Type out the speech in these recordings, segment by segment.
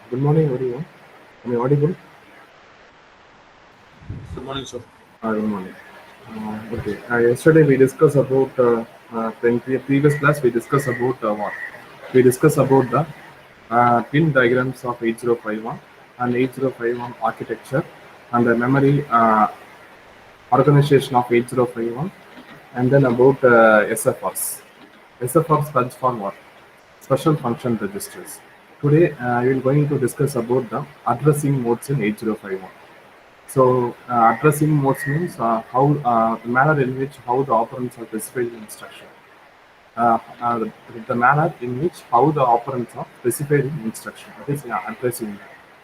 Good morning, everyone. Am I audible? Good morning, sir. Good morning. Okay. Yesterday we discussed about in previous class we discussed about what? We discussed about the pin diagrams of 8051 and 8051 architecture and the memory organization of 8051 and then about SFRs. SFR stands for what? Special function registers. Today we are going to discuss about the addressing modes in 8051. So addressing modes means how the manner in which how the operands are specified in instruction. The manner in which how the operands are specified in instruction. That is addressing.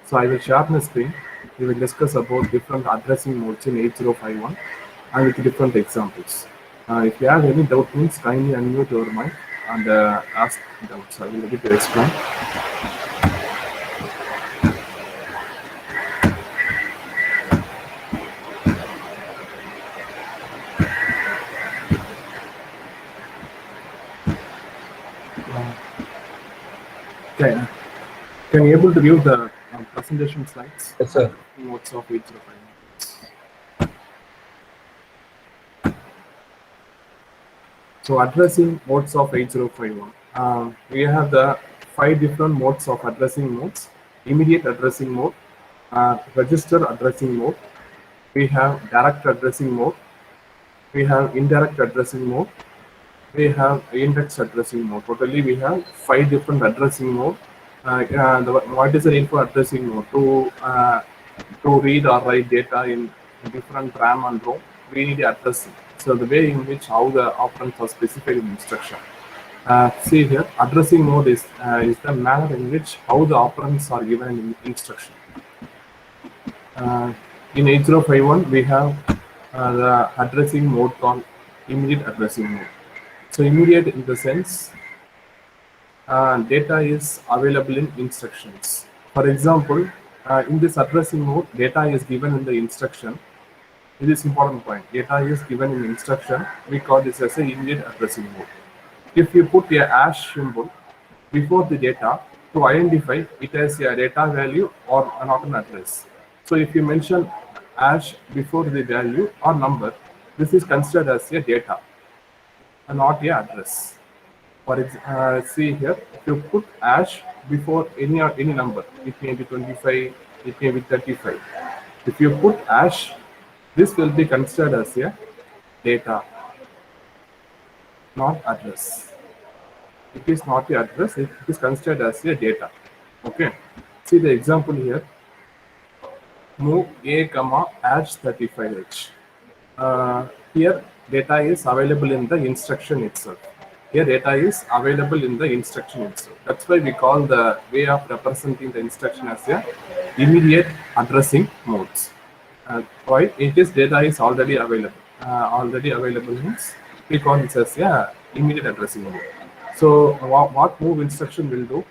So I will share my screen. We will discuss about different addressing modes in 8051 and with different examples. If you have any doubt, means kindly unmute your mic and ask doubts. I will ready to explain. Okay. Can you able to view the presentation slides? Yes, sir. Modes of 8051. So addressing modes of 8051. We have the 5 different modes of addressing modes. Immediate addressing mode, register addressing mode, we have direct addressing mode, we have indirect addressing mode, we have indexed addressing mode. Totally we have 5 different addressing mode. What is the need for addressing mode? To read or write data in different RAM and ROM, we need addressing. So the way in which how the operands are specified in instruction. See here, addressing mode is the manner in which how the operands are given in instruction. In 8051, we have the addressing mode called immediate addressing mode. So immediate in the sense data is available in instructions. For example, in this addressing mode, data is given in the instruction. It is important point. Data is given in instruction. We call this as a immediate addressing mode. If you put a hash symbol before the data to identify it as a data value or not an address. So if you mention hash before the value or number, this is considered as a data and not a address. See here, if you put hash before any number, it may be 25, it may be 35. If you put hash, this will be considered as a data, not address. It is not the address, it is considered as a data. Okay. See the example here. Move a comma hash 35h. Here data is available in the instruction itself. Here data is available in the instruction itself. That's why we call the way of representing the instruction as a immediate addressing modes. Why? It is data is already available. Already available means we call this as a immediate addressing mode. So what move instruction will do?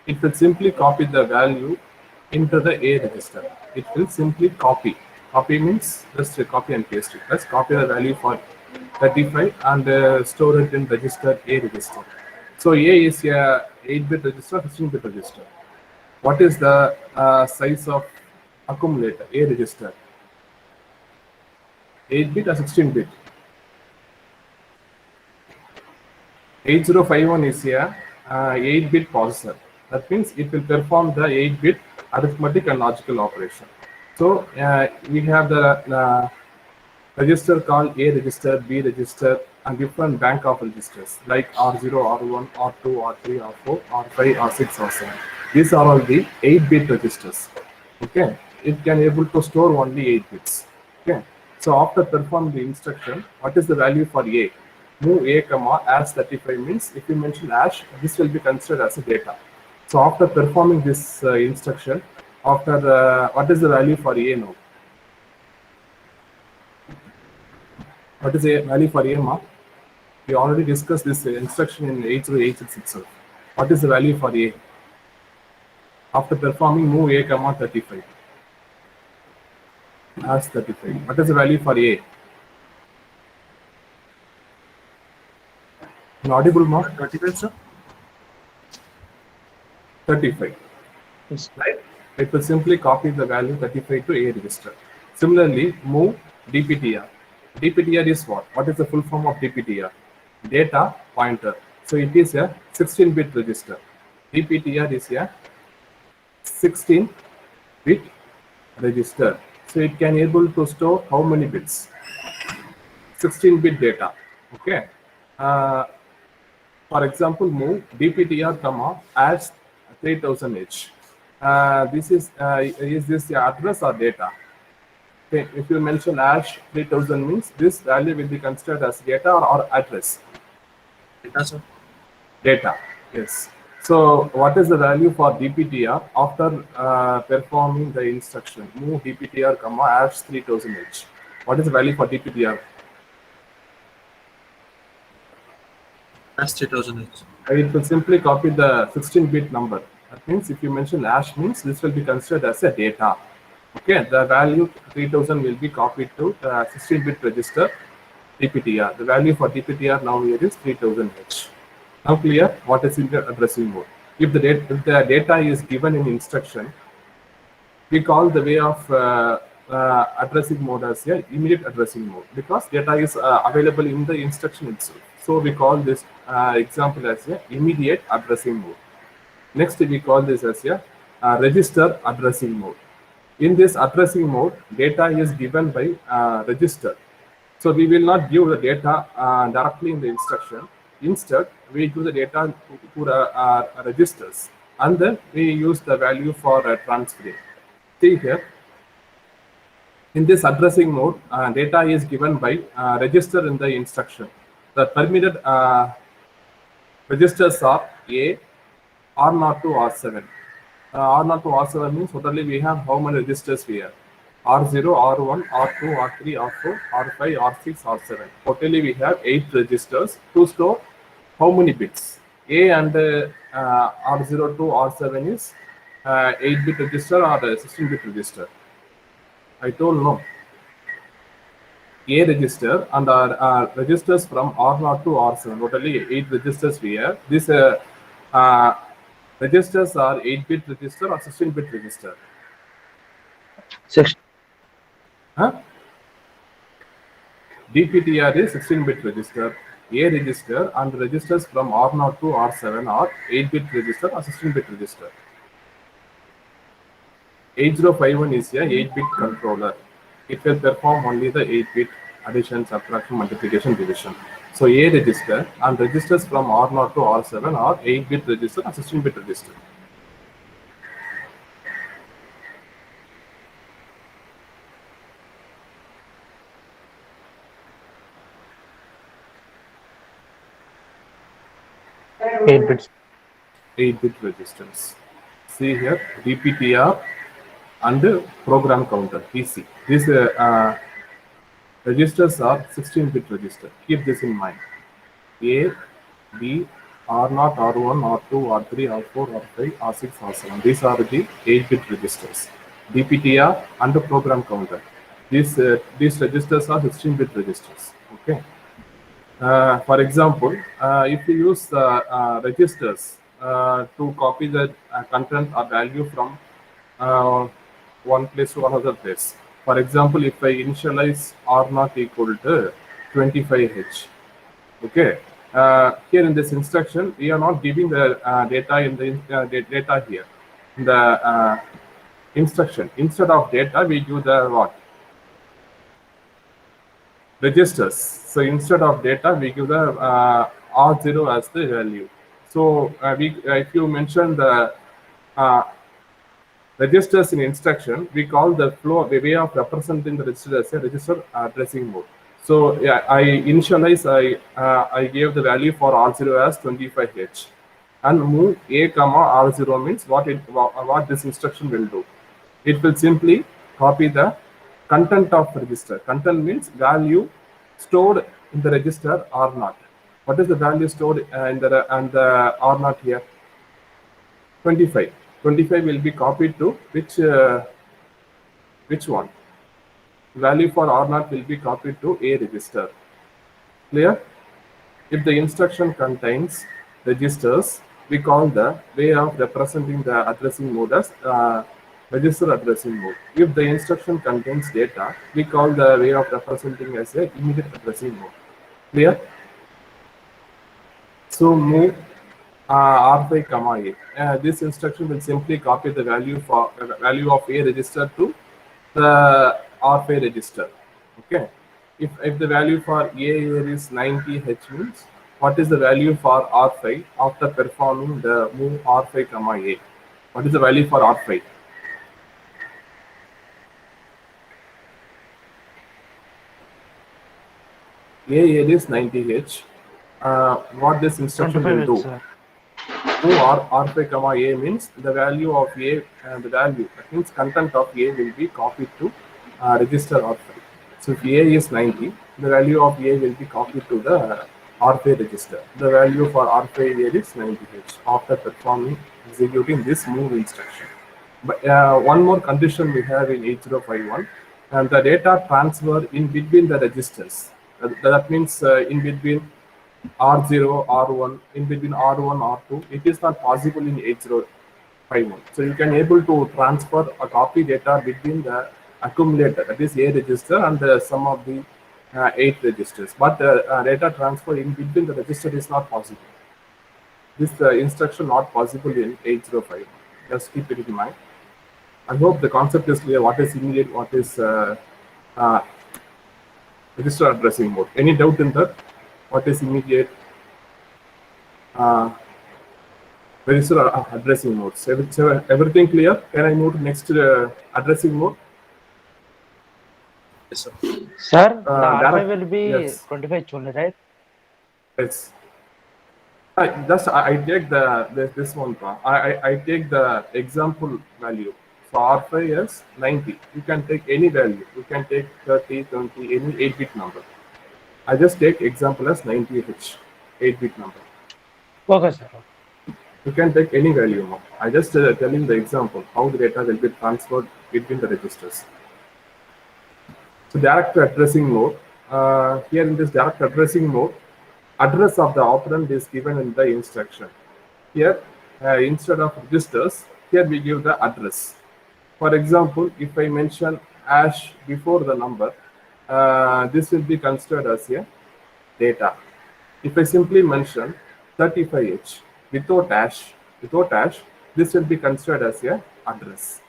It will simply copy the value into the A register. It will simply copy. Copy means just copy and paste it. Let's copy the value for 35 and store it in register A register. So A is a 8-bit register, 16-bit register. What is the size of accumulator A register? 8-bit or 16-bit? 8051 is a 8-bit processor. That means it will perform the 8-bit arithmetic and logical operation. So we have the register called A register, B register, and different bank of registers like R0, R1, R2, R3, R4, R5, R6, R7. These are all the 8-bit registers. Okay, it can able to store only 8 bits. Okay, so after performing the instruction, what is the value for A? Move A comma hash 35 means if you mention hash, this will be considered as a data. So after performing this instruction, after what is the value for A now? What is the value for A mark? We already discussed this instruction in 8086 itself. What is the value for A? After performing move A comma 35. Hash 35. What is the value for A? An audible mark? 35, sir. 35. Yes. right? It will simply copy the value 35 to A register. Similarly, move DPTR. DPTR is what? What is the full form of DPTR? Data pointer. So it is a 16-bit register. DPTR is a 16-bit register. So it can able to store how many bits? 16-bit data. Okay. Uh, for example, move DPTR comma adds 3000H. Is this the address or data? Okay, if you mention hash 3000 means this value will be considered as data or address. Data, sir. Data, yes. So what is the value for DPTR after performing the instruction move DPTR comma hash 3000H? What is the value for DPTR? That's 3000H. It will simply copy the 16-bit number. That means if you mention hash means this will be considered as a data. Okay, the value 3000 will be copied to the 16-bit register DPTR. The value for DPTR now here is 3000H. Now clear what is in the addressing mode. If the data is given in instruction, we call the way of addressing mode as a immediate addressing mode because data is available in the instruction itself. So we call this example as a immediate addressing mode. Next, we call this as a register addressing mode. In this addressing mode, data is given by register. So we will not give the data directly in the instruction. Instead, we give the data to the registers, and then we use the value for transferring. See here, in this addressing mode, data is given by register in the instruction. The permitted registers are A, R0 to R7. R0 to R7 means totally we have how many registers here? R0, R1, R2, R3, R4, R5, R6, R7. Totally we have 8 registers to store how many bits? A and R0 to R7 is 8-bit register or 16-bit register. I told no. A register and our registers from R0 to R7. Totally 8 registers here. These registers are 8-bit register or 16-bit register. 6. Huh? DPTR is 16-bit register. A register and registers from R0 to R7 are 8-bit register or 16-bit register. 8051 is a 8-bit controller. It will perform only the 8-bit addition, subtraction, multiplication, division. So A register and registers from R0 to R7 are 8-bit register or 16-bit register. Eight bits. 8-bit registers. See here, DPTR and program counter, PC. These registers are 16-bit register. Keep this in mind. A, B, R0, R1, R2, R3, R4, R5, R6, R7. These are the 8-bit registers. DPTR and the program counter. These registers are 16-bit registers. Okay. For example, if you use registers to copy the content or value from one place to another place. For example, if I initialize R0 equal to 25H, okay. Here in this instruction, we are not giving the data in the data here. In the instruction, instead of data, we give the what? Registers. So instead of data, we give the R0 as the value. So if you mention the registers in instruction, we call the flow, the way of representing the register as a register addressing mode. So yeah, I gave the value for R0 as 25H, and move A comma R0 means what this instruction will do. It will simply copy the content of register. Content means value stored in the register R0. What is the value stored in the R0 here? 25. 25 will be copied to which one? Value for R0 will be copied to A register. Clear? If the instruction contains registers we call the way of representing the addressing mode as register addressing mode. If the instruction contains data, we call the way of representing as a immediate addressing mode. Clear? So move R5, comma A. This instruction will simply copy the value of A register to the R5 register. Okay. If the value for A here is 90H means what is the value for R5 after performing the move R5, comma A? What is the value for R5? A here is 90H. What this instruction will 25 do? sir. Move R5, comma A means the value of A, that means content of A will be copied to register R5. So if A is 90, the value of A will be copied to the R5 register. The value for R5 here is 90H after performing executing this move instruction. But one more condition we have in 8051, and the data transfer in between the registers. That means in between R0, R1, in between R1, R2, it is not possible in 8051. So you can able to transfer a copy data between the accumulator, that is A register, and the sum of the 8 registers. But data transfer in between the register is not possible. This instruction not possible in 8051. Just keep it in mind. I hope the concept is clear. What is immediate, what is register addressing mode. Any doubt in that? What is immediate register addressing mode? So everything clear? Can I move to next addressing mode? Yes, sir. Sir, the R5 direct- will be yes. 25 only, right? Yes. I take this one. I take the example value. So R5 is 90. You can take any value. You can take 30, 20, any 8-bit number. I just take example as 90H, 8-bit number. Okay, sir. You can take any value now. I just telling the example how the data will be transferred between the registers. So direct addressing mode. Here in this direct addressing mode, address of the operand is given in the instruction. Here, instead of registers, here we give the address. For example, if I mention hash before the number, this will be considered as a data. If I simply mention 35H without hash, this will be considered as a address.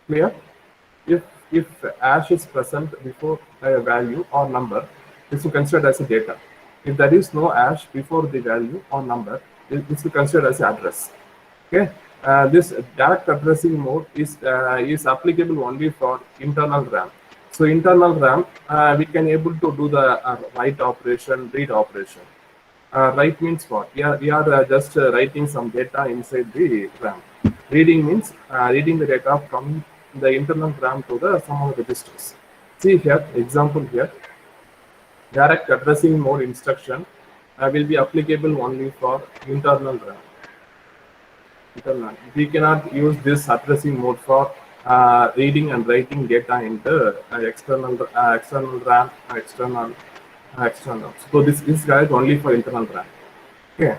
Clear? If hash is present before a value or number, this is considered as a data. If there is no hash before the value or number, this is considered as an address. Okay. This direct addressing mode is applicable only for internal RAM. So internal RAM, we can able to do the write operation, read operation. Write means what? We are just writing some data inside the RAM. Reading means reading the data from the internal RAM to the some of the registers. See here, example here. Direct addressing mode instruction will be applicable only for internal RAM. We cannot use this addressing mode for reading and writing data into external RAM, external. So this guy is only for internal RAM. Okay.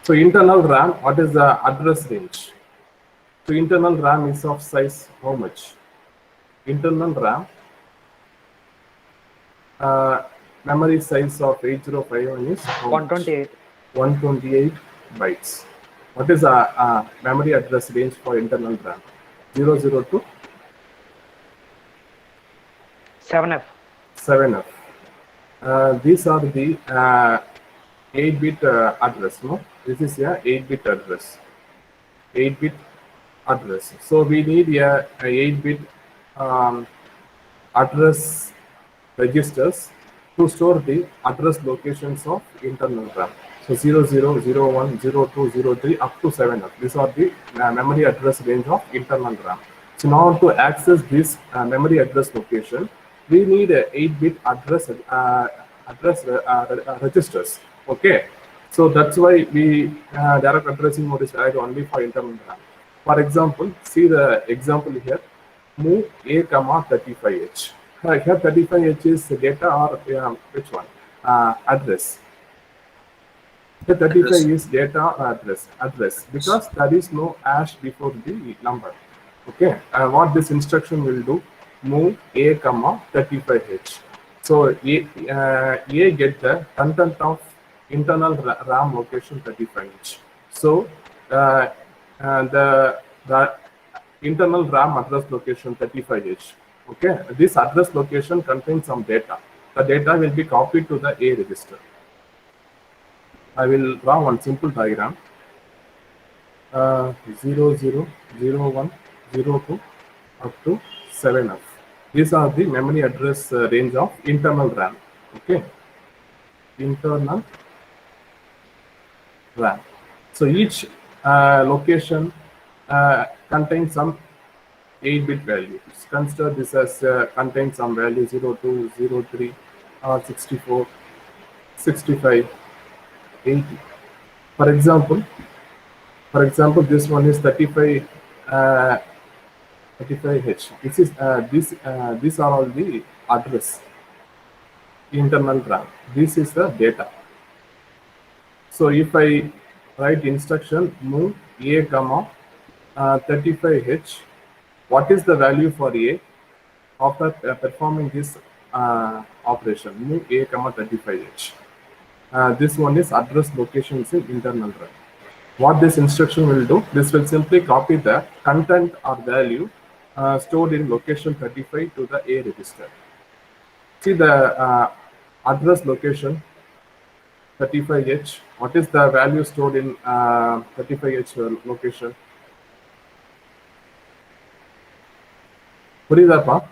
So internal RAM, what is the address range? So internal RAM is of size how much? Internal RAM memory size of 8051 is how much? 128. 128 bytes. What is a memory address range for internal RAM? 002 7F. 7F. These are the 8-bit address. No, this is a 8-bit address. 8-bit address. So we need a 8-bit address registers to store the address locations of internal RAM. So 00, 01, 02, 03 up to 7F. These are the memory address range of internal RAM. So now to access this memory address location, we need a 8-bit address registers. Okay. So that's why we direct addressing mode is valid only for internal RAM. For example, see the example here. Move A, 35H. Here 35H is data or which one? Address. The 35 Address. is data address because there is no hash before the number. Okay, what this instruction will do, move a comma 35h. So a get the content of internal RAM location 35h. So uh, the internal RAM address location 35h. Okay, this address location contains some data. The data will be copied to the A register. I will draw one simple diagram. 0, 0, 0, 1, 0, 2 up to 7F. These are the memory address range of internal RAM. Okay, internal RAM. So each location contains some 8-bit value. Consider this as contains some value 02, 03, 64, 65, 80. For example, this one is 35, 35H. This is these are all the address, internal RAM. This is the data. So if I write instruction move a comma 35H, what is the value for a after performing this operation? Move a comma 35H. This one is address locations in internal RAM. What this instruction will do, this will simply copy the content or value stored in location 35 to the A register. See the address location 35H. What is the value stored in 35H location? Puridapa.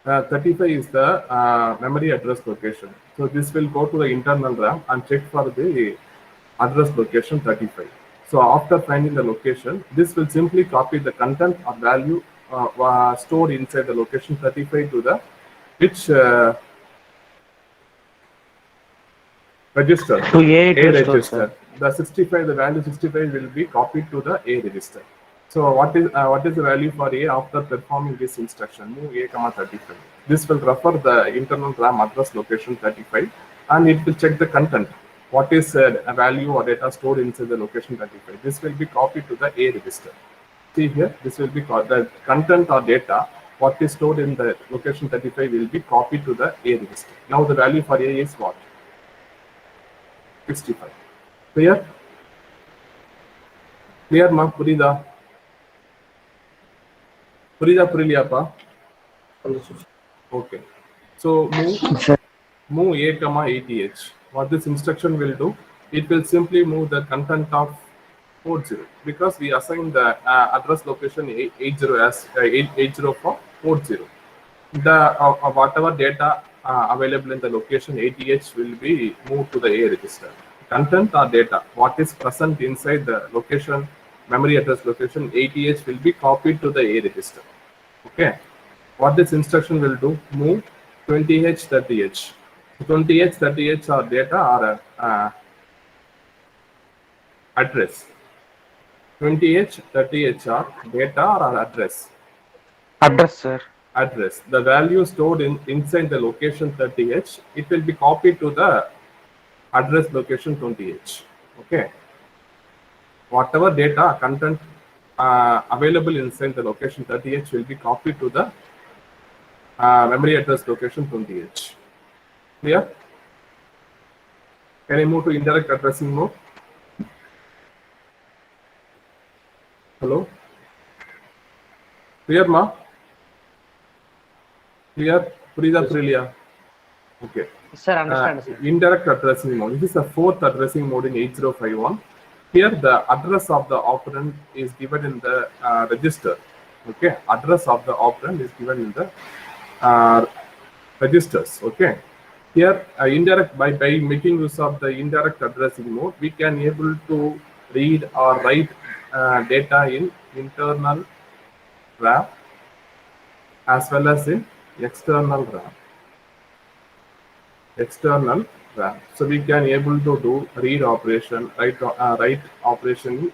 35 is the memory address location. So this will go to the internal RAM and check for the address location 35. So after finding the location, this will simply copy the content or value stored inside the location 35 to the which register? To A it A will store, register. sir. The 65, the value 65 will be copied to the A register. So what is the value for A after performing this instruction? Move A comma 35. This will refer the internal RAM address location 35, and it will check the content. What is a value or data stored inside the location 35? This will be copied to the A register. See here, this will be the content or data. What is stored in the location 35 will be copied to the A register. Now the value for A is what? 65. Clear? Clear, ma? Purida? Purida Puriliapa? Okay. So move A comma 80H. What this instruction will do, it will simply move the content of port 0 because we assign the address location 80 as 80 for port 0. The whatever data available in the location 80H will be moved to the A register. Content or data, what is present inside the location, memory address location 80H will be copied to the A register. Okay. What this instruction will do, move 20H, 30H. 20H, 30H are data or address. 20H, 30H are data or address. Address, sir. Address. The value stored inside the location 30H, it will be copied to the address location 20H. Okay. Whatever data content available inside the location 30H will be copied to the memory address location 20H. Clear? Can I move to indirect addressing mode? Hello? Clear, ma? Clear? Purida Purilia? Okay. Sir, understand, sir. Indirect addressing mode. This is the fourth addressing mode in 8051. Here, the address of the operand is given in the register. Okay, address of the operand is given in the registers. Okay. Here, indirect by making use of the indirect addressing mode, we can able to read or write data in internal RAM as well as in external RAM. External RAM. So we can able to do read operation, write operation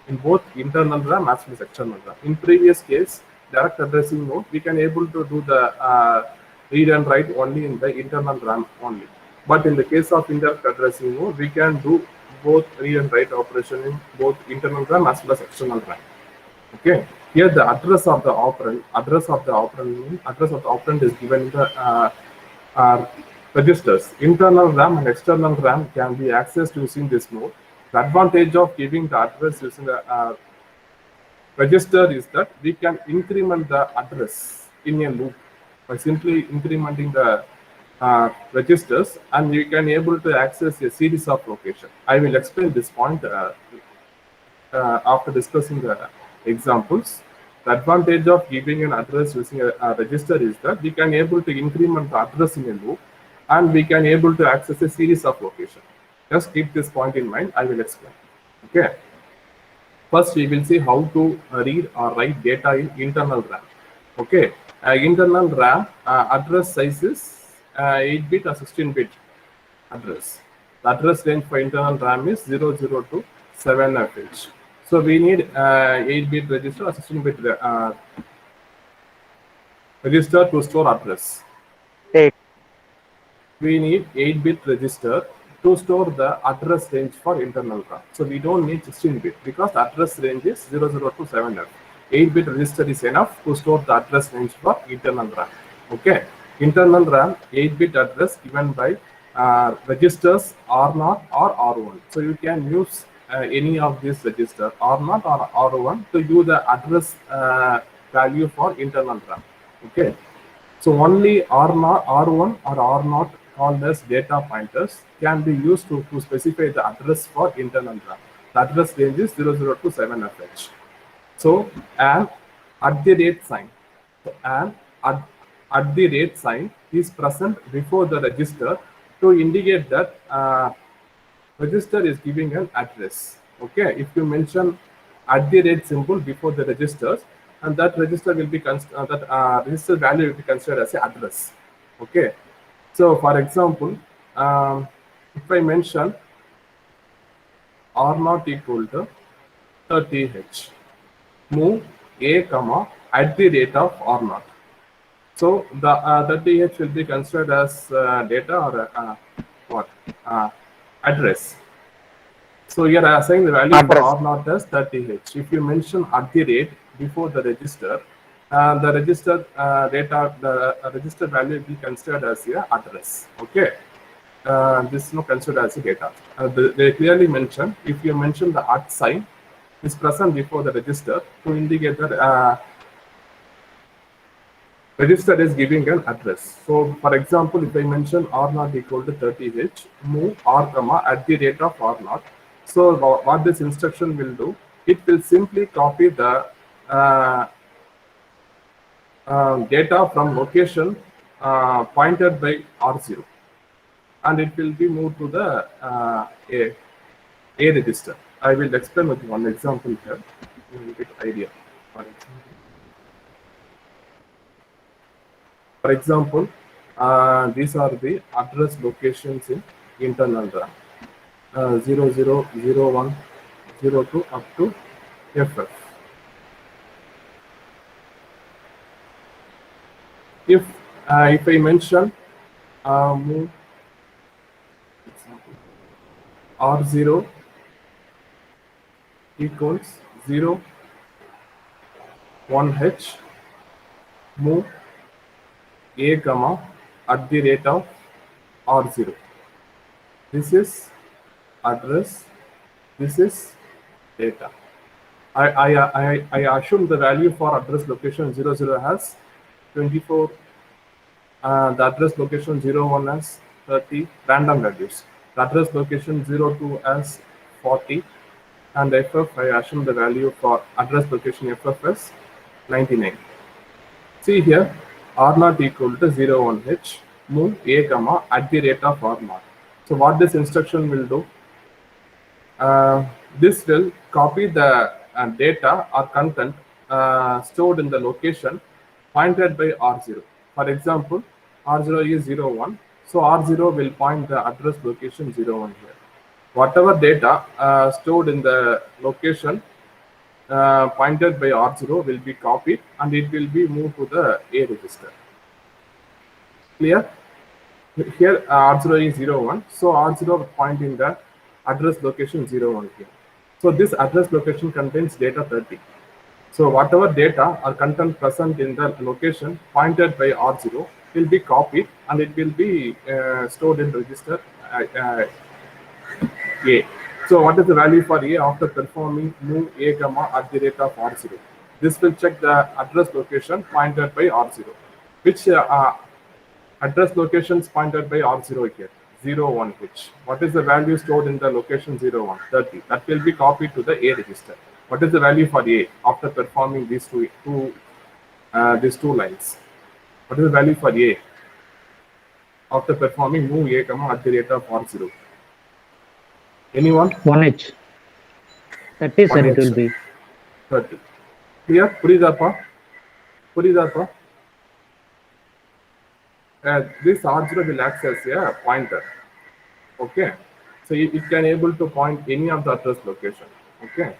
in both internal RAM as well as external RAM. In previous case, direct addressing mode, we can able to do the read and write only in the internal RAM only. But in the case of indirect addressing mode, we can do both read and write operation in both internal RAM as well as external RAM. Okay. Here the address of the operand is given in the registers. Internal RAM and external RAM can be accessed using this mode. The advantage of giving the address using the register is that we can increment the address in a loop by simply incrementing the registers, and you can able to access a series of locations. I will explain this point after discussing the examples. The advantage of giving an address using a register is that we can able to increment the address in a loop, and we can able to access a series of locations. Just keep this point in mind. I will explain. Okay. First, we will see how to read or write data in internal RAM. Okay. Internal RAM address size is 8-bit or 16-bit address. The address range for internal RAM is 00 to 7FH. So we need 8-bit register or 16-bit register to store address. 8. We need 8-bit register to store the address range for internal RAM. So we don't need 16-bit because the address range is 00 to 7F. 8-bit register is enough to store the address range for internal RAM. Okay. Internal RAM 8-bit address given by registers R0 or R1. So you can use any of these registers R0 or R1 to use the address value for internal RAM. Okay. So only R0, R1 or R0 called as data pointers can be used to specify the address for internal RAM. The address range is 00 to 7FH. So an @ sign. So an @ sign is present before the register to indicate that register is giving an address. Okay, if you mention @ symbol before the registers, and that register will be register value will be considered as an address. Okay, so for example, if I mention R0 equal to 30H, move a comma @ of R0. So the 30H will be considered as data or what address. So here I assign the value Address. for R0 as 30H. If you mention @ before the register, the register data, the register value will be considered as a address. Okay, this is not considered as a data. They clearly mention if you mention the @ sign is present before the register to indicate that register is giving an address. So for example, if I mention R0 equal to 30H, move R comma @ of R0. So what this instruction will do, it will simply copy the data from location pointed by R0, and it will be moved to the A register. I will explain with one example here. You will get idea. For example, these are the address locations in internal RAM. 00, 01, 02 up to FF. If I mention move R0 equals 0, 1H, move a comma @ of R0. This is address, this is data. I assume the value for address location 00 has 24, the address location 01 has 30 random values. The address location 02 has 40, and FF, I assume the value for address location FF is 99. See here, R0 equal to 01H, move a comma @ of R0. So what this instruction will do, this will copy the data or content stored in the location pointed by R0. For example, R0 is 01, so R0 will point the address location 01 here. Whatever data stored in the location pointed by R0 will be copied, and it will be moved to the A register. Clear? Here R0 is 0, 1. So R0 point in the address location 0, 1 here. So this address location contains data 30. So whatever data or content present in the location pointed by R0 will be copied and it will be stored in register A. So what is the value for A after performing move A comma at the rate of R0? This will check the address location pointed by R0. Which address locations pointed by R0 here? 0, 1 which. What is the value stored in the location 0, 1? 30. That will be copied to the A register. What is the value for A after performing these two lines? What is the value for A after performing move A comma at the rate of R0? Anyone? 1H. 30, sir, it 1H. will be. 30. Clear? Puridapa? This R0 will act as a pointer. Okay. So it can able to point any of the address location. Okay.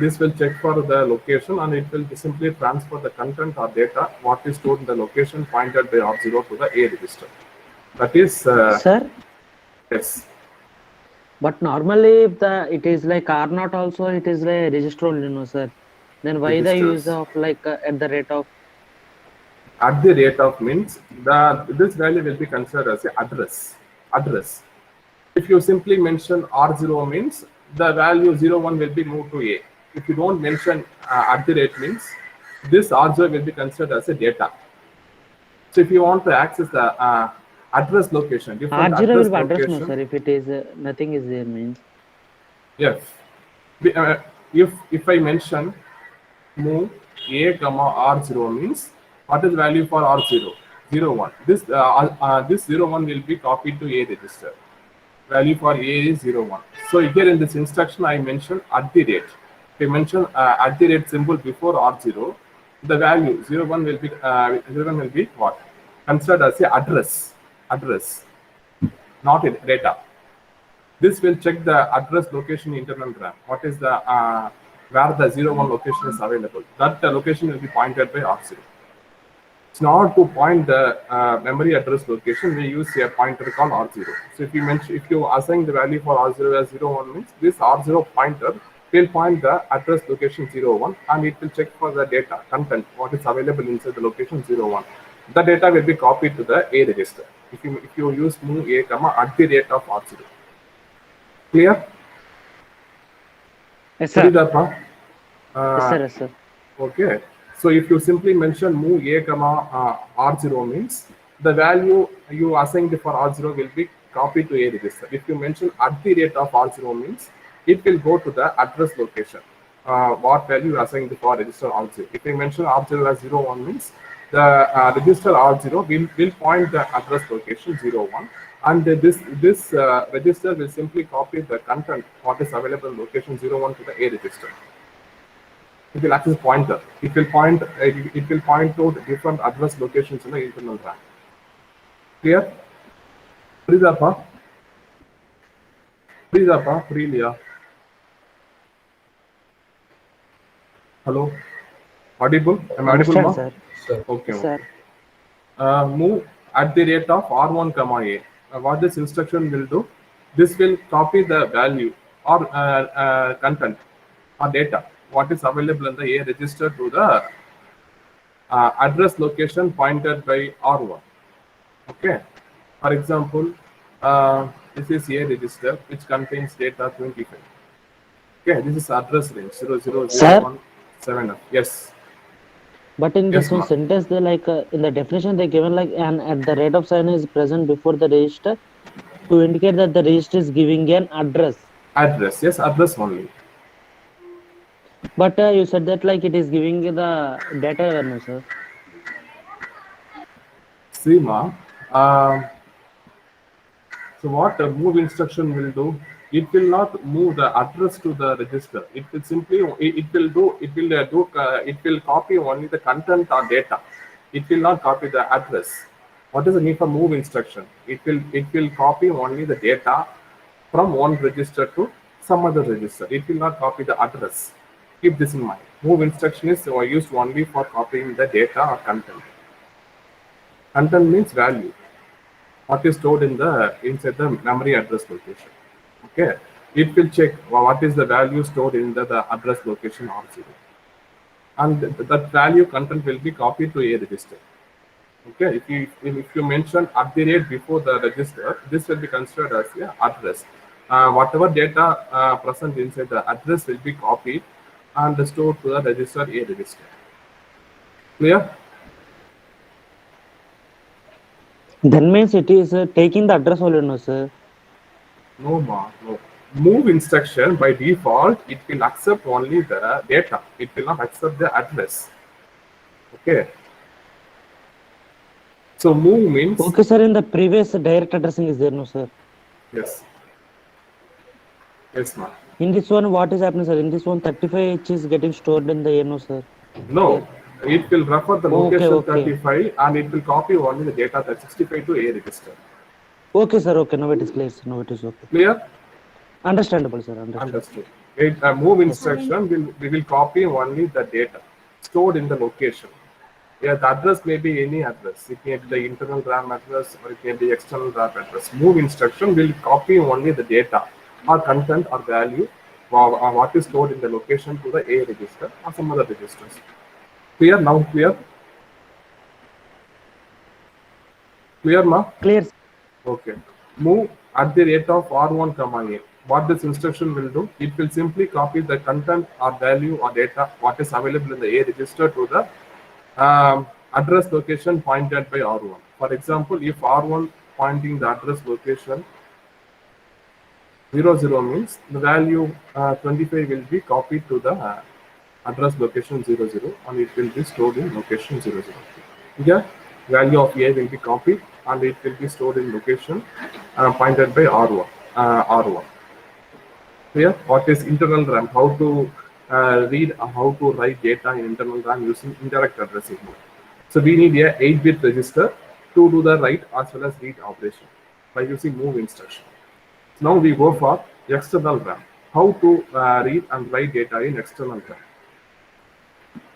This will check for the location and it will simply transfer the content or data what is stored in the location pointed by R0 to the A register. That is Sir, yes. but normally if it is like R0 also, it is like register only, no, sir. Then why the use Registers. of like at the rate of? At the rate of means this value will be considered as a address. If you simply mention R0 means the value 01 will be moved to A. If you don't mention at the rate means this R0 will be considered as a data. So if you want to access the address location, different R0 address will be address, no, location, sir. If it is nothing is there means. yes. If I mention move A comma R0 means what is the value for R0? 01. This 01 will be copied to A register. Value for A is 01. So here in this instruction I mentioned at the rate. If I mention at the rate symbol before R0, the value 01 will be what? Considered as a address, not a data. This will check the address location internal RAM. What is the where the 01 location is available? That location will be pointed by R0. So now to point the memory address location, we use a pointer called R0. So if you assign the value for R0 as 01 means this R0 pointer will point the address location 01 and it will check for the data content what is available inside the location 01. The data will be copied to the A register. If you use move A comma at the rate of R0. Clear? Yes, sir. Puridapa? Yes, sir. Okay. So if you simply mention move A comma R0 means the value you assigned for R0 will be copied to A register. If you mention at the rate of R0 means it will go to the address location. What value you assigned for register R0. If you mention R0 as 01 means the register R0 will point the address location 01 and this register will simply copy the content what is available location 01 to the A register. It will access pointer. It will point to the different address locations in the internal RAM. Clear? Puridapa? Prilia. Hello? Audible? Am I audible, ma? Sir. Okay. Sir. Move at the rate of R1 comma A. What this instruction will do? This will copy the value or content or data what is available in the A register to the address location pointed by R1. Okay. For example, this is A register which contains data 25. Okay, this is address range 00017F. Yes. But in this Yes, one ma'am. sentence, they like in the definition they given like and at the rate of sign is present before the register to indicate that the register is giving an address. Address, yes, address only. But you said that like it is giving you the data, no, sir. See, ma. So what a move instruction will do? It will not move the address to the register. It will simply it will copy only the content or data. It will not copy the address. What is the need for move instruction? It will copy only the data from one register to some other register. It will not copy the address. Keep this in mind. Move instruction is used only for copying the data or content. Content means value. what is stored in the inside the memory address location. Okay, it will check what is the value stored in the address location R0, and that value content will be copied to a register. Okay, if you mention at the rate before the register, this will be considered as the address. Whatever data present inside the address will be copied and stored to the register A register. Clear? Then means it is taking the address only, no, sir. No, ma, no. Move instruction by default, it will accept only the data. It will not accept the address. Okay. So move means Okay, sir. In the previous direct addressing is there, no, sir. yes. Yes, ma'am. In this one, what is happening, sir? In this one, 35H is getting stored in the A, no, sir. No, it will refer the Okay, location okay. 35 and it will copy only the data that 65 to A register. Okay, sir. Okay, now it is clear, sir. Now it is okay. Clear? Understandable, sir. Understood. Understood. A move instruction we will copy only the data stored in the location. Yeah, the address may be any address. It may be the internal RAM address or it may be external RAM address. Move instruction will copy only the data or content or value or what is stored in the location to the A register or some other registers. Clear? Now clear? Clear, ma? Clear. Okay. Move at the rate of R1, A. What this instruction will do, it will simply copy the content or value or data what is available in the A register to the address location pointed by R1. For example, if R1 pointing the address location 00 means the value 25 will be copied to the address location 00 and it will be stored in location 00. Yeah, value of A will be copied and it will be stored in location pointed by R1. R1. Clear? What is internal RAM? How to read, how to write data in internal RAM using indirect addressing mode. So we need a 8-bit register to do the write as well as read operation by using move instruction. So now we go for external RAM. How to read and write data in external RAM.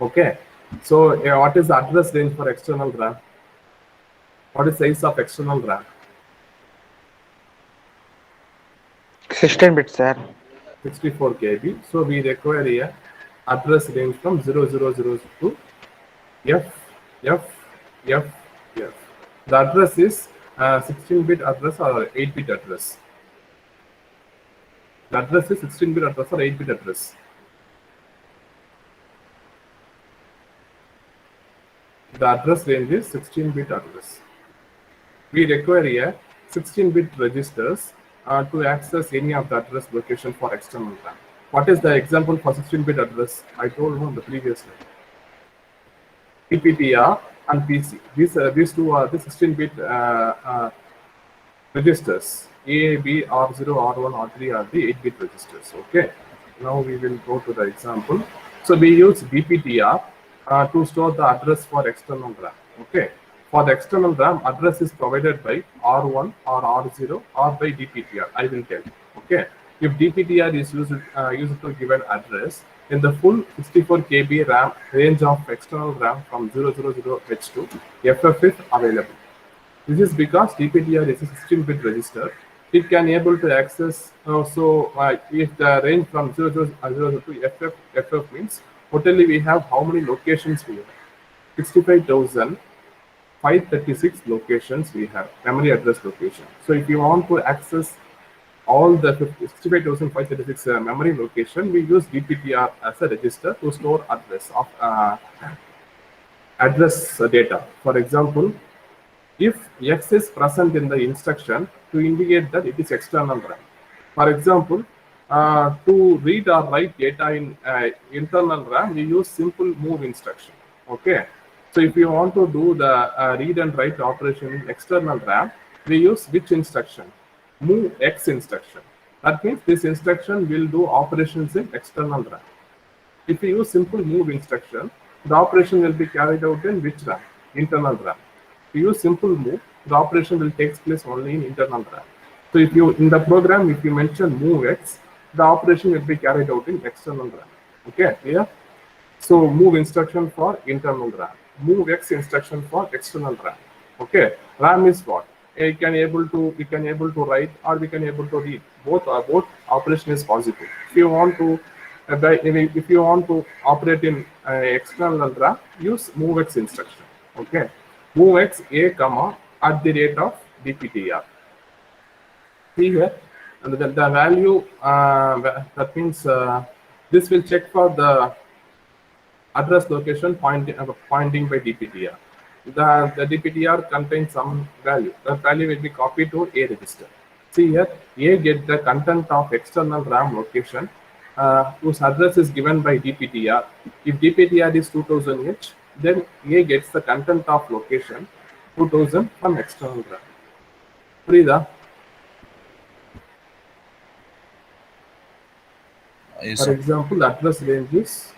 Okay. So what is the address range for external RAM? What is the size of external RAM? 16 bits, sir. 64 KB. So we require a address range from 0000 to F. The address is 16-bit address or 8-bit address. The address is 16-bit address or 8-bit address. The address range is 16-bit address. We require a 16-bit registers to access any of the address location for external RAM. What is the example for 16-bit address? I told you in the previous slide. DPTR and PC. These two are the 16-bit registers. A, B, R0, R1, R3 are the 8-bit registers. Okay. Now we will go to the example. So we use DPTR to store the address for external RAM. Okay. For the external RAM, address is provided by R1 or R0 or by DPTR. I will tell. Okay. If DPTR is used to give an address, in the full 64 KB RAM range of external RAM from 000H to FF is available. This is because DPTR is a 16-bit register. It can able to access, if the range from 00 to FF means totally we have how many locations we have? 65,536 locations we have, memory address location. So if you want to access all the 65,536 memory location, we use DPTR as a register to store address of address data. For example, if X is present in the instruction to indicate that it is external RAM. For example, to read or write data in internal RAM, we use simple move instruction. Okay. So if you want to do the read and write operation in external RAM, we use which instruction? Move X instruction. That means this instruction will do operations in external RAM. If you use simple move instruction, the operation will be carried out in which RAM? Internal RAM. If you use simple move, the operation will take place only in internal RAM. So if you in the program, if you mention move X, the operation will be carried out in external RAM. Okay, clear? So move instruction for internal RAM. Move X instruction for external RAM. Okay, RAM is what? we can able to write, or we can able to read. Both operation is possible. If you want to if you want to operate in external RAM, use MOVX instruction. Okay, MOVX a comma at the rate of dptr. See here, and the value that means this will check for the address location pointing by dptr. The dptr contains some value. That value will be copied to a register. See here, a get the content of external RAM location whose address is given by dptr. If dptr is 2000h, then a gets the content of location 2000 from external RAM. Prida, Yes, for sir. example, address range is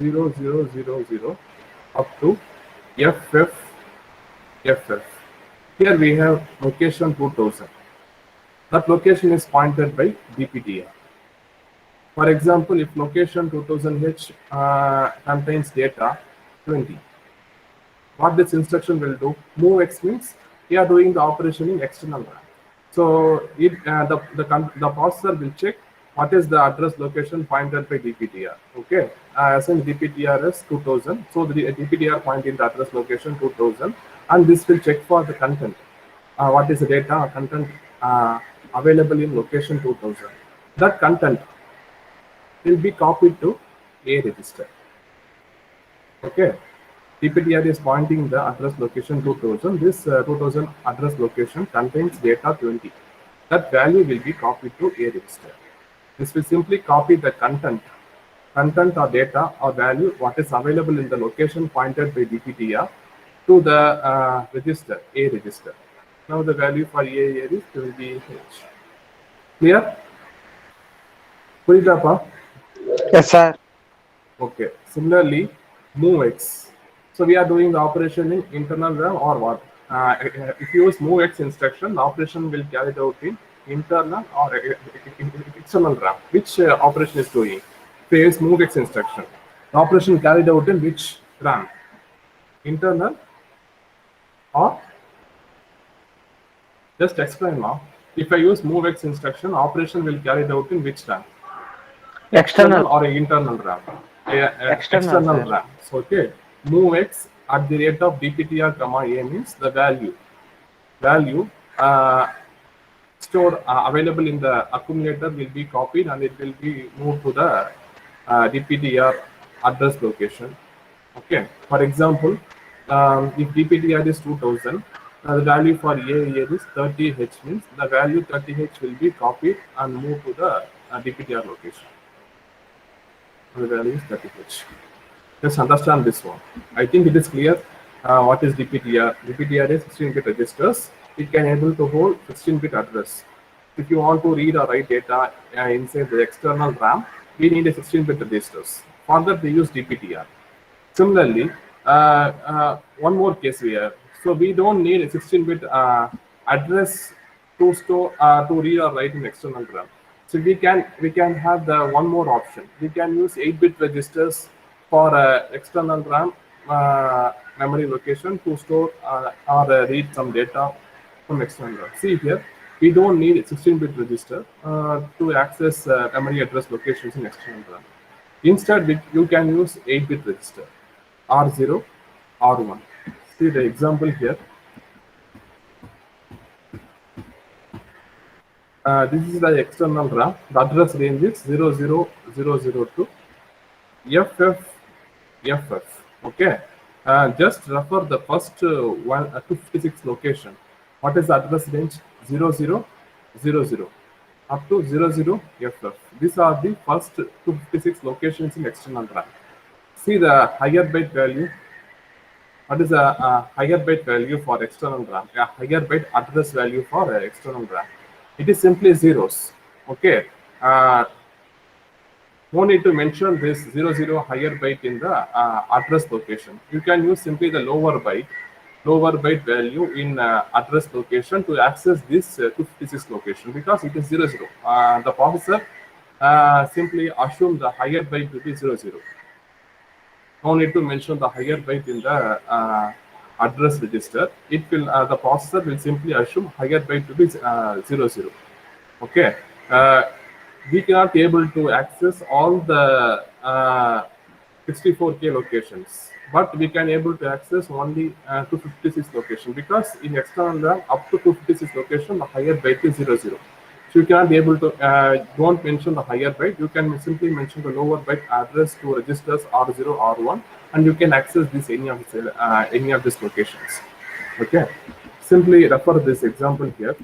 0000 up to FF. Here we have location 2000. That location is pointed by dptr. For example, if location 2000h contains data 20, what this instruction will do, MOVX means we are doing the operation in external RAM. So the processor will check what is the address location pointed by dptr. Okay, since dptr is 2000, so the dptr point in the address location 2000, and this will check for the content. What is the data content available in location 2000? That content will be copied to a register. Okay, dptr is pointing the address location 2000. This 2000 address location contains data 20. That value will be copied to a register. This will simply copy the content or data or value what is available in the location pointed by dptr to the register, a register. Now the value for a here is 20h. Clear? Puridapa? Yes, sir. Okay. Similarly, MOVX. So we are doing the operation in internal RAM or what? If you use MOVX instruction, the operation will carried out in internal or external RAM. Which operation is doing? If you use MOVX instruction, the operation carried out in which RAM? Internal or just explain now. If I use MOVX instruction, operation will carried out in which RAM? External or internal RAM? External sir. RAM. So, okay, MOVX at the rate of dptr comma a means the value stored available in the accumulator will be copied and it will be moved to the dptr address location. Okay. For example, if dptr is 2000, the value for a here is 30h means the value 30h will be copied and moved to the dptr location. The value is 30h. Let's understand this one. I think it is clear what is dptr. dptr is 16-bit registers. It can able to hold 16-bit address. If you want to read or write data inside the external RAM, we need a 16-bit registers. For that, we use dptr. Similarly, one more case here. So we don't need a 16-bit address to store to read or write in external RAM. So we can have the one more option. We can use 8-bit registers for external RAM memory location to store or read some data from external RAM. See here, we don't need a 16-bit register to access memory address locations in external RAM. Instead, you can use 8-bit register, R0, R1. See the example here. This is the external RAM. The address range is 00002 FF. Okay. Just refer the first 256 location. What is the address range? 0000 up to 00FF. These are the first 256 locations in external RAM. See the higher byte value. What is a higher byte value for external RAM? A higher byte address value for external RAM. It is simply zeros. Okay. No need to mention this 00 higher byte in the address location. You can use simply the lower byte value in address location to access this 256 location because it is 00. The processor simply assume the higher byte to be 00. No need to mention the higher byte in the address register, it will the processor will simply assume higher byte to be 00. Okay, we cannot able to access all the 64K locations, but we can able to access only 256 location, because in external RAM up to 256 location the higher byte is 00. So you cannot be able to don't mention the higher byte. You can simply mention the lower byte address to registers R0, R1, and you can access this any of these locations. Okay, simply refer this example here.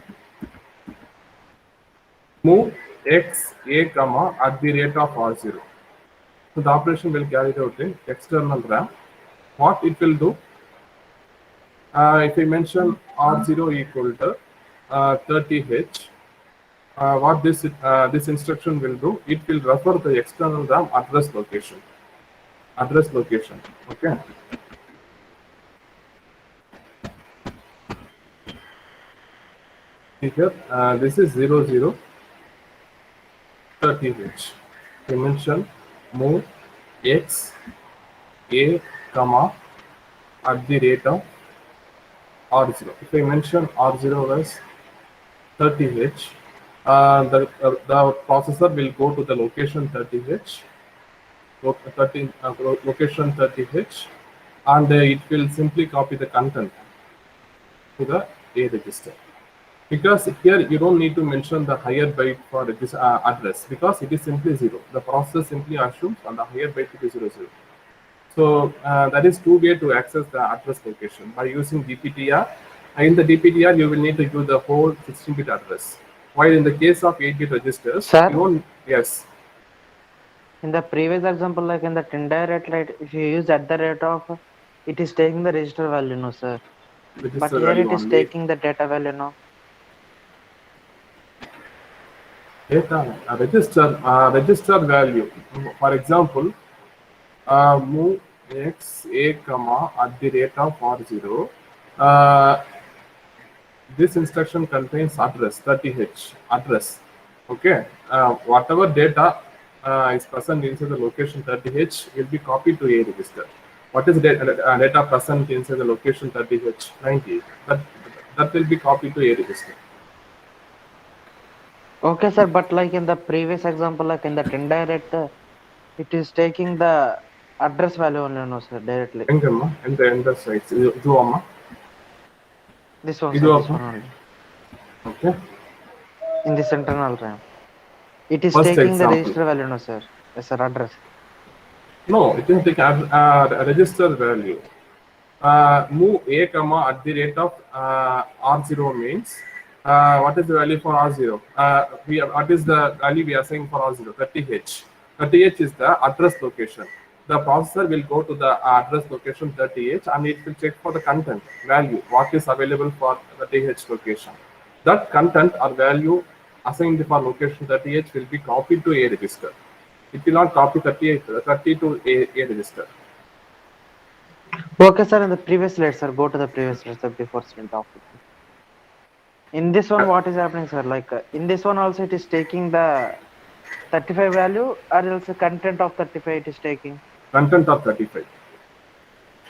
Move x a comma at the rate of R0. So the operation will carry out in external RAM. What it will do? If I mention R0 equal to 30H, what this instruction will do? It will refer the external RAM address location. Address location. Okay. Here, this is 00 30H. Dimension move x a comma at the rate of R0. If I mention R0 as 30H, the processor will go to the location 30H, location 30H, and it will simply copy the content to the A register. Because here you don't need to mention the higher byte for this address, because it is simply 0. The processor simply assumes on the higher byte it is 00. So that is two ways to access the address location by using DPTR. In the DPTR, you will need to give the whole 16-bit address. While in the case of 8-bit registers, Sir? you don't. Yes. In the previous example, like in the indirect, like if you use at the rate of, it is taking the register value, no, sir. Register But here value it is only. taking the data value, no. Data register value. For example, move x a comma at the rate of R0. This instruction contains address 30H address. Okay, whatever data is present inside the location 30H will be copied to A register. What is data present inside the location 30H? 90. That will be copied to A register. Okay, sir, but like in the previous example, like in that indirect, it is taking the address value only, no, sir, directly. Engama and the ender sites. Iduama. This one, sir, this one only. Okay. In this internal RAM. It is First taking the example. register value, no, sir. Yes, sir, address. No, it is the register value. Move a comma at the rate of R0 means what is the value for R0? What is the value we are saying for R0? 30H. 30H is the address location. The processor will go to the address location 30H and it will check for the content value, what is available for 30H location. That content or value assigned for location 30H will be copied to A register. It will not copy 30 to A register. Okay, sir, in the previous slide, sir, go to the previous slide, sir, before slide off. In this one, what is happening, sir? Like in this one also, it is taking the 35 value, or else the content of 35 it is taking. Content of 35.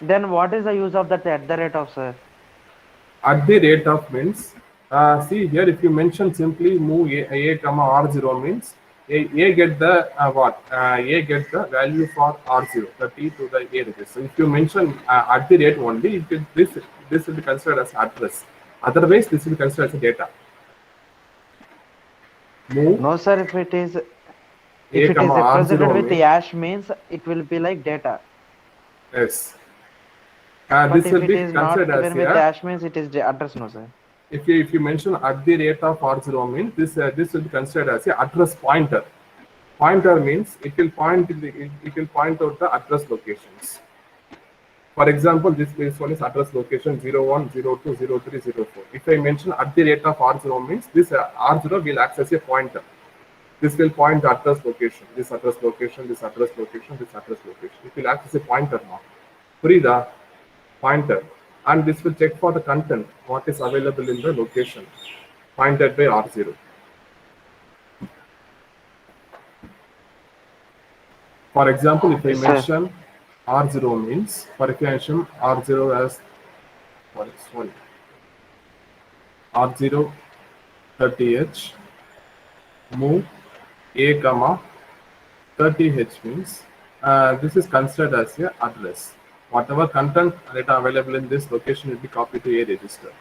Then what is the use of that at the rate of, sir? At the rate of means, see here, if you mention simply move a comma R0 means A get the what? A get the value for R0, 30 to the A register. So if you mention at the rate only, this will be considered as address. Otherwise, this will be considered as data. Move. No, sir, if it is represented with the hash means it will be like data. Yes. But this if will it be is not considered given as with the hash means it is the address, no, sir. If you mention at the rate of R0 means this will be considered as a address pointer. Pointer means it will point out the address locations. For example, this one is address location 01, 02, 03, 04. If I mention at the rate of R0 means this R0 will access a pointer. This will point the address location, this address location, this address location, this address location. It will access a pointer now. Purida, pointer. And this will check for the content, what is available in the location, pointed by R0. For example, if I mention R0 means, for example, R0 as sorry, R0 30H, move A comma 30H means this is considered as a address. Whatever content data available in this location will be copied to A register.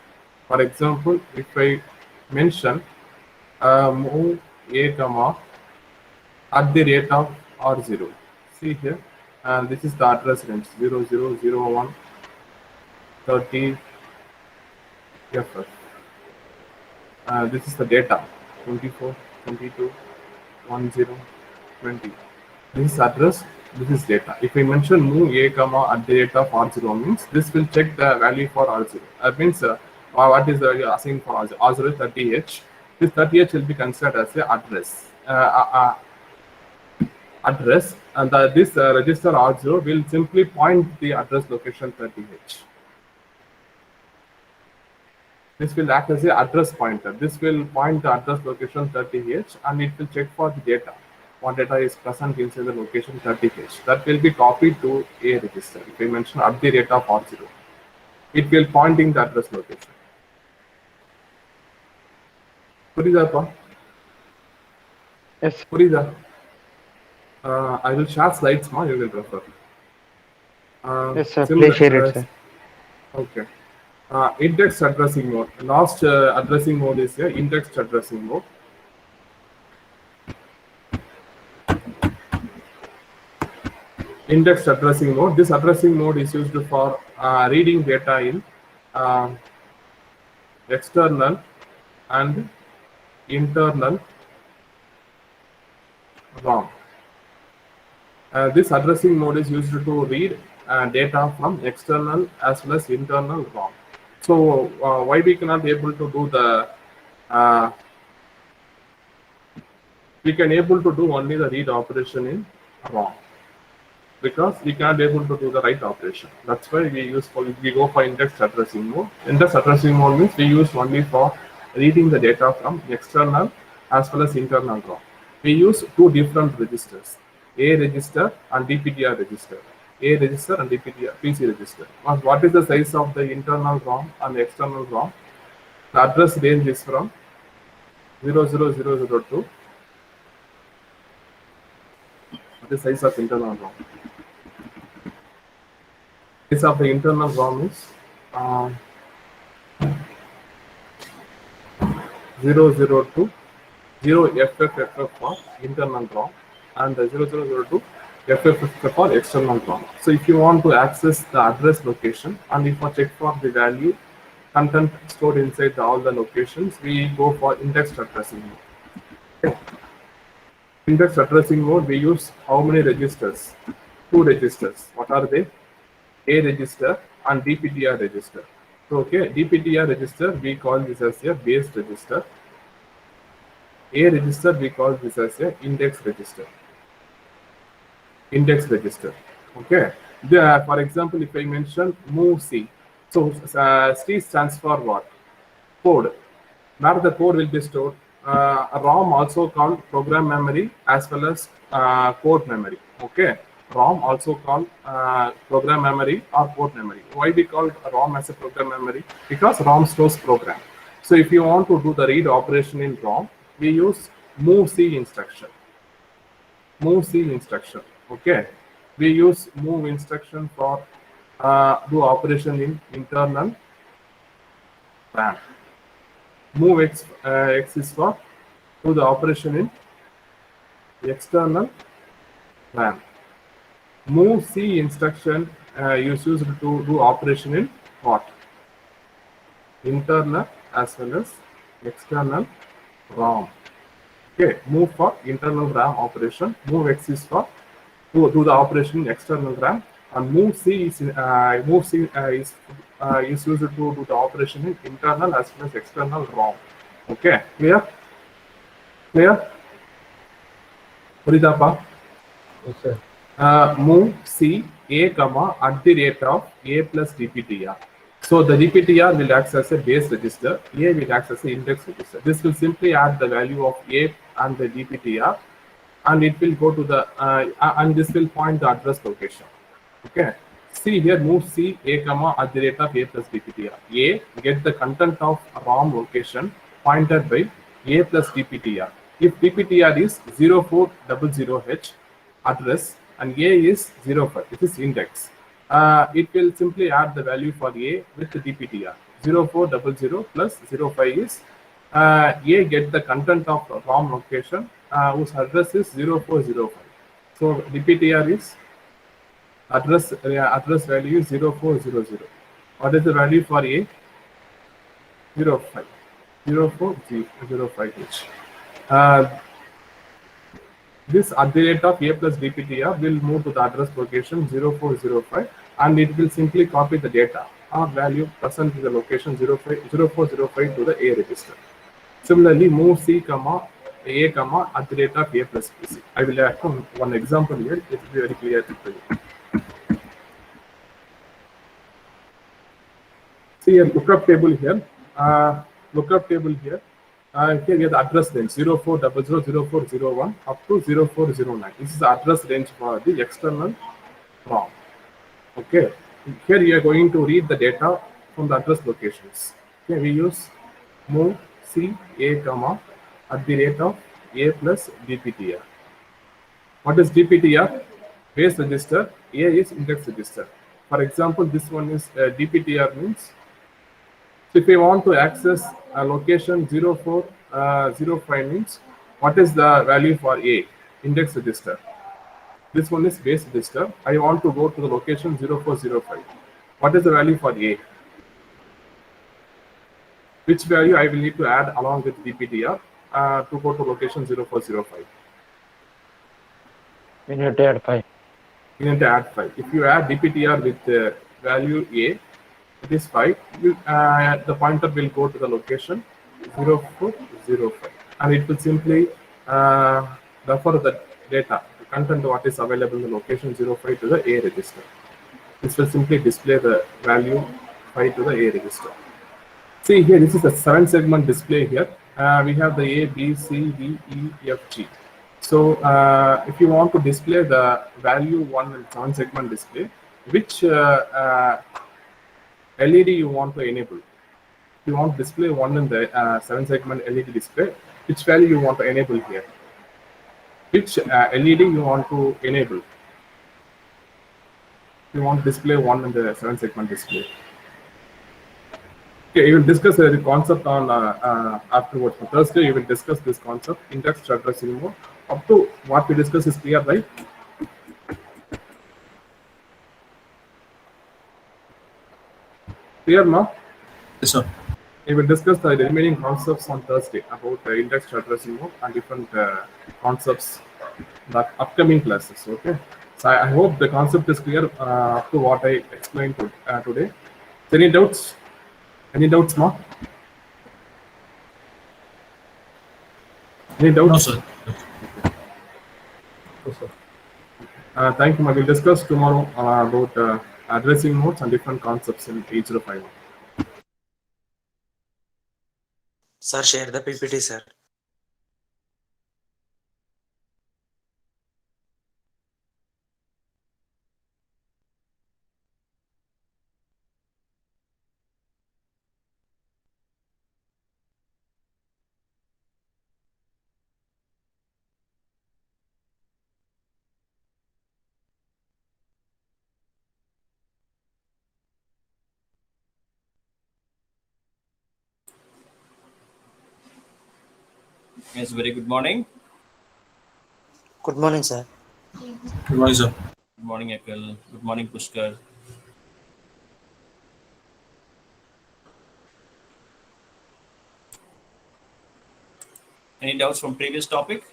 For example, if I mention move A comma at the rate of R0, see here, and this is the address range 0001 30 FF. This is the data 24, 22, 10, 20. This is address, this is data. If I mention move A comma at the rate of R0 means this will check the value for R0. That means what is the value assigned for R0? R0 is 30H. This 30H will be considered as the address. Address, and this register R0 will simply point the address location 30H. This will act as the address pointer. This will point the address location 30H and it will check for the data. What data is present inside the location 30H. That will be copied to A register. If I mention at the rate of R0, it will point in the address location. Purida? Yes. Purida? I will share slides now, you will refer. Yes, sir. Please share it, sir. Okay. Indexed addressing mode. Last addressing mode is indexed addressing mode. Indexed addressing mode. This addressing mode is used for reading data in external and internal ROM. This addressing mode is used to read data from external as well as internal ROM. So why we cannot be able to do the we can able to do only the read operation in ROM, because we cannot be able to do the write operation. That's why we go for indexed addressing mode. Indexed addressing mode means we use only for reading the data from external as well as internal ROM. We use two different registers, A register and DPTR register. A register and DPTR PC register. What is the size of the internal ROM and the external ROM? The address range is from 00002. The size of internal ROM. Size of the internal ROM is 002 0FFFF for internal ROM and the 0002 FFFF for external ROM. So if you want to access the address location and if you check for the value content stored inside all the locations, we go for indexed addressing mode. Okay. Indexed addressing mode, we use how many registers? Two registers. What are they? A register and DPTR register. So, okay, DPTR register, we call this as a base register. A register, we call this as a index register. Index register. Okay. For example, if I mention move C, so C stands for what? Code. Where the code will be stored. ROM also called program memory as well as code memory. Okay. ROM also called program memory or code memory. Why we call ROM as a program memory? Because ROM stores program. So if you want to do the read operation in ROM, we use move C instruction. Move C instruction. Okay. We use move instruction for do operation in internal RAM. Move X is for do the operation in external RAM. Move C instruction is used to do operation in what? Internal as well as external ROM. Okay, move for internal RAM operation. Move X is for to do the operation in external RAM, and move C is used to do the operation in internal as well as external ROM. Okay, clear? Clear? Puridapa? Yes, sir. Move C A comma at the rate of A plus DPTR. So the DPTR will act as a base register, A will act as an index register. This will simply add the value of A and the DPTR, and it will go to the and this will point the address location. Okay. See here, move C A comma at the rate of A plus dptr. A get the content of ROM location pointed by A plus dptr. If dptr is 0400H address and A is 05, it is index. It will simply add the value for A with the dptr. 0400 plus 05 is A get the content of ROM location whose address is 0405. So dptr is address value is 0400. What is the value for A? 05. 0405H. This at the rate of A plus dptr will move to the address location 0405 and it will simply copy the data or value present in the location 0405 to the A register. Similarly, move C comma A comma at the rate of A plus PC. I will add one example here. It will be very clear to you. See a lookup table here. Here we have the address range 04000401 up to 0409. This is the address range for the external ROM. Okay. Here you are going to read the data from the address locations. Okay, we use move C A comma at the rate of A plus dptr. What is dptr? Base register. A is index register. For example, this one is dptr means. So if you want to access a location 0405 means what is the value for A? Index register. This one is base register. I want to go to the location 0405. What is the value for A? Which value I will need to add along with dptr to go to location 0405? We need to add 5. You need to add 5. If you add dptr with the value A, it is 5. The pointer will go to the location 0405 and it will simply refer the data, the content what is available in the location 05 to the A register. This will simply display the value 5 to the A register. See here, this is a 7-segment display here. We have the A, B, C, D, E, F, G. So if you want to display the value 1 in 7-segment display, which LED you want to enable? If you want to display 1 in the 7-segment LED display, which value you want to enable here? Which LED you want to enable? You want to display 1 in the 7-segment display. Okay, you will discuss the concept on afterwards. On Thursday, you will discuss this concept, indexed addressing more. Up to what we discuss is clear, right? Clear now? Yes, sir. We will discuss the remaining concepts on Thursday about the indexed addressing mode and different concepts in the upcoming classes. Okay, so I hope the concept is clear up to what I explained today. Any doubts? Any doubts, Ma? Any doubts? No, sir. No, sir. Thank you, Ma. We'll discuss tomorrow about addressing modes and different concepts in 8051. Sir, share the PPT, sir. Yes, very good morning. Good morning, sir. Good morning, sir. Good morning, Akil. Good morning, Pushkar. Any doubts from previous topic?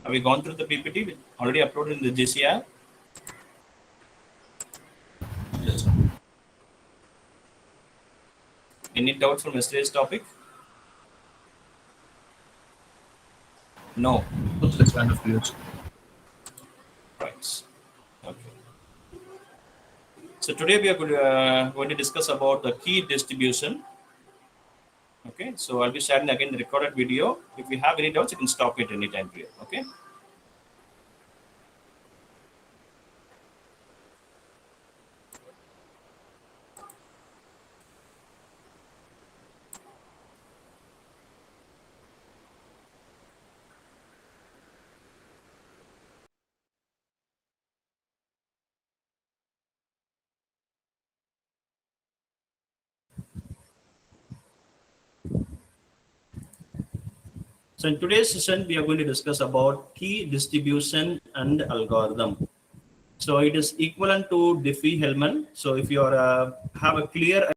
Have we gone through the PPT already uploaded in the GCR? Yes, sir. Any doubts from yesterday's topic? No. That's kind of clear, sir. Right. Okay. So today we are going to discuss about the key distribution. Okay. So I'll be sharing again the recorded video. If you have any doubts, you can stop it anytime here. Okay. So in today's session, we are going to discuss about key distribution and algorithm. So it is equivalent to Diffie-Hellman. So if you are have a clear